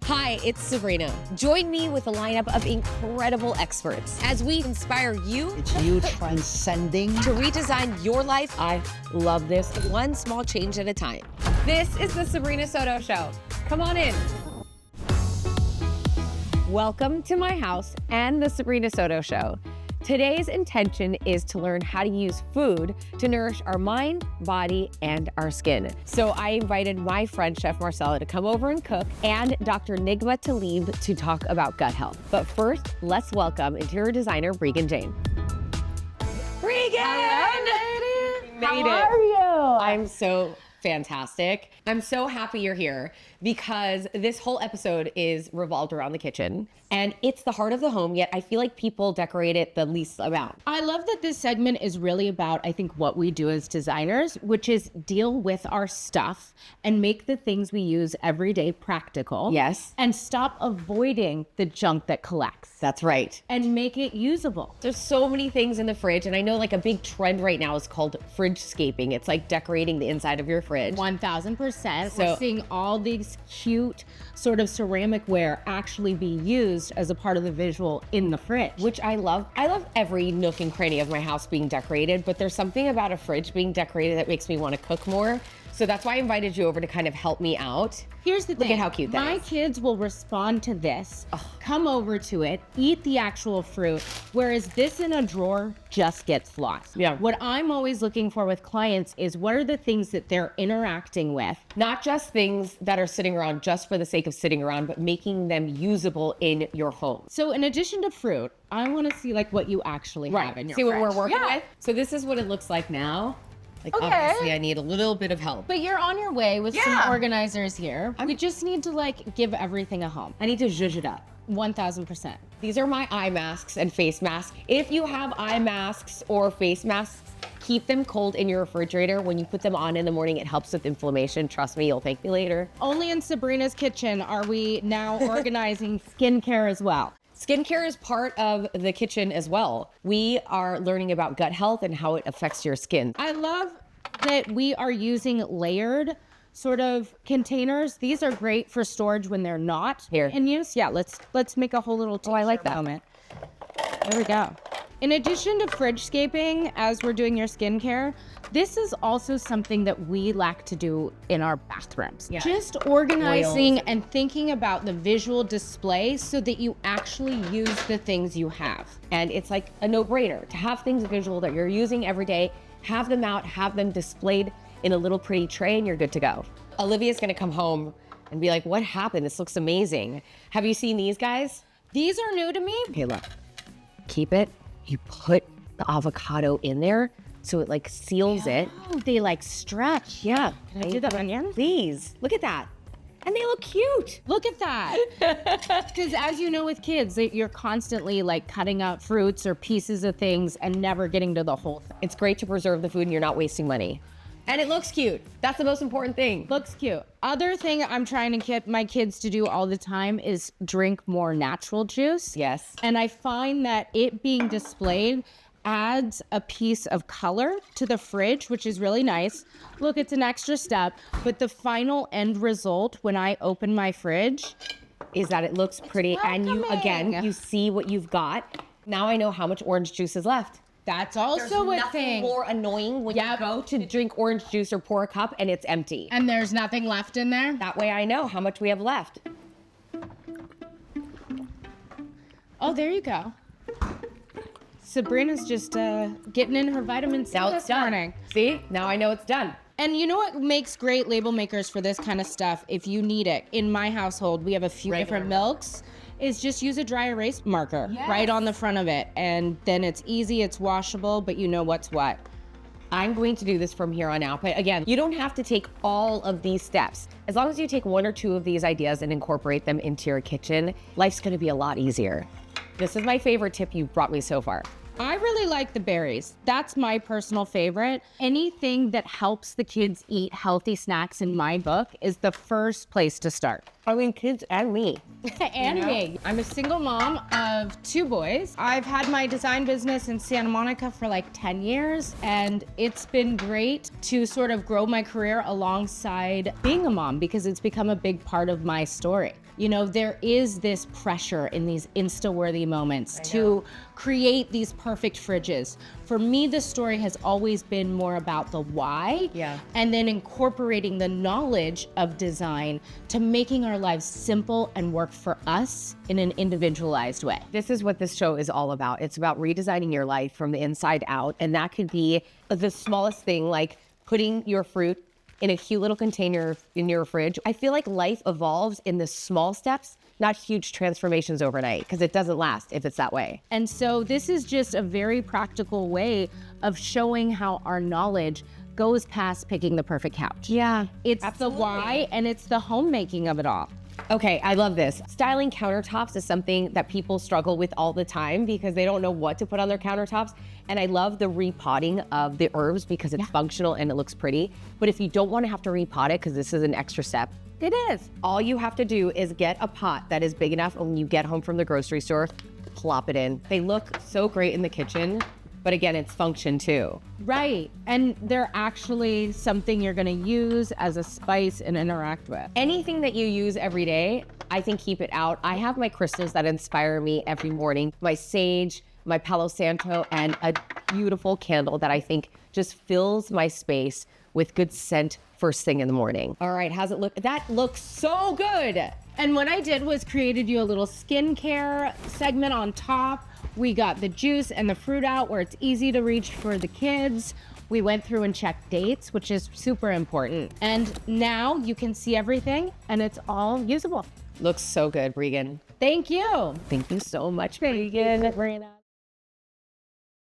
Hi, it's Sabrina. Join me with a lineup of incredible experts as we inspire you It's you transcending. to redesign your life. I love this, one small change at a time. This is the Sabrina Soto Show. Come on in. Welcome to my house and the Sabrina Soto Show. Today's intention is to learn how to use food to nourish our mind, body, and our skin. So I invited my friend, Chef Marcella, to come over and cook, and Dr. Nigma Talib to talk about gut health. But first, let's welcome interior designer Breegan Jane. Breegan! Hello, lady. Made How it. are you? I'm so fantastic. I'm so happy you're here because this whole episode is revolved around the kitchen and it's the heart of the home, yet I feel like people decorate it the least amount. I love that this segment is really about, I think, what we do as designers, which is deal with our stuff and make the things we use every day practical. Yes. And stop avoiding the junk that collects. That's right. And make it usable. There's so many things in the fridge, and I know like a big trend right now is called Fridgescaping. It's like decorating the inside of your fridge. 1000%. So- We're seeing all these cute sort of ceramic ware actually be used as a part of the visual in the fridge. Which I love. I love every nook and cranny of my house being decorated, but there's something about a fridge being decorated that makes me want to cook more. So that's why I invited you over to kind of help me out. Here's the thing. Look at how cute that My is. kids will respond to this, come over to it, eat the actual fruit, whereas this in a drawer just gets lost. Yeah. What I'm always looking for with clients is what are the things that they're interacting with? Not just things that are sitting around just for the sake of sitting around, but making them usable in your home. So in addition to fruit, I want to see like what you actually have in your See what we're fridge. working Yeah. with? So this is what it looks like now. Like Okay. obviously I need a little bit of help. But you're on your way with Yeah. some organizers here. We just need to like give everything a home. I need to zhuzh it up. 1000%. These are my eye masks and face masks. If you have eye masks or face masks, keep them cold in your refrigerator. When you put them on in the morning, it helps with inflammation. Trust me, you'll thank me later. Only in Sabrina's kitchen are we now organizing skincare as well. Skincare is part of the kitchen as well. We are learning about gut health and how it affects your skin. I love that we are using layered sort of containers. These are great for storage when they're not Here. in use. Yeah, let's make a whole little I like t-shirt that. moment. There we go. In addition to Fridgescaping, as we're doing your skincare, this is also something that we like to do in our bathrooms. Yeah. Just organizing Oils. and thinking about the visual display so that you actually use the things you have. And it's like a no-brainer to have things visual that you're using every day, have them out, have them displayed in a little pretty tray, and you're good to go. Olivia's gonna come home and be like, what happened? This looks amazing. Have you seen these guys? These are new to me. Okay, look. Keep it. You put the avocado in there so it like seals it. Oh, they like stretch. Yeah. Can I do the onion? Please. Look at that. And they look cute. Look at that. Because as you know with kids, you're constantly like cutting up fruits or pieces of things and never getting to the whole thing. It's great to preserve the food and you're not wasting money. And it looks cute. That's the most important thing. Looks cute. Other thing I'm trying to get my kids to do all the time is drink more natural juice. Yes. And I find that it being displayed adds a piece of color to the fridge, which is really nice. Look, it's an extra step, but the final end result when I open my fridge, Is that it looks pretty and you, again, welcoming. you see what you've got. Now I know how much orange juice is left. that's also a Nothing thing. more annoying when Yep. you go to drink orange juice or pour a cup and it's empty. And there's nothing left in there. That way I know how much we have left. Oh, there you go. Sabrina's just getting in her vitamin C Now this it's done. morning. See? Now I know it's done. And you know what makes great label makers for this kind of stuff if you need it? In my household, we have a few different milks. Is just use a dry erase marker right on the front of it. And then it's easy, it's washable, but you know what's what. I'm going to do this from here on out. But again, you don't have to take all of these steps. As long as you take one or two of these ideas and incorporate them into your kitchen, life's gonna be a lot easier. This is my favorite tip you've brought me so far. I really like the berries. That's my personal favorite. Anything that helps the kids eat healthy snacks in my book is the first place to start. I mean, kids and me. And me. I'm a single mom of 2 boys. I've had my design business in Santa Monica for like 10 years, and it's been great to sort of grow my career alongside being a mom because it's become a big part of my story. You know, there is this pressure in these Insta-worthy moments to create these perfect fridges. For me, the story has always been more about the why, and then incorporating the knowledge of design to making our lives simple and work for us in an individualized way. This is what this show is all about. It's about redesigning your life from the inside out. And that could be the smallest thing, like putting your fruit in a cute little container in your fridge. I feel like life evolves in the small steps, not huge transformations overnight, because it doesn't last if it's that way. And so this is just a very practical way of showing how our knowledge goes past picking the perfect couch. Yeah, It's the why, and it's the homemaking of it all. Okay, I love this. Styling countertops is something that people struggle with all the time because they don't know what to put on their countertops. And I love the repotting of the herbs because it's functional and it looks pretty. But if you don't want to have to repot it, because this is an extra step, it is. All you have to do is get a pot that is big enough, and when you get home from the grocery store, plop it in. They look so great in the kitchen, but again, it's function too. Right, and they're actually something you're gonna use as a spice and interact with. Anything that you use every day, I think keep it out. I have my crystals that inspire me every morning. My sage, my Palo Santo, and a beautiful candle that I think just fills my space with good scent first thing in the morning. All right, how's it look? That looks so good. And what I did was created you a little skincare segment on top. We got the juice and the fruit out where it's easy to reach for the kids. We went through and checked dates, which is super important. And now you can see everything and it's all usable. Looks so good, Breegan. Thank you. Thank you so much, Breegan. Sabrina.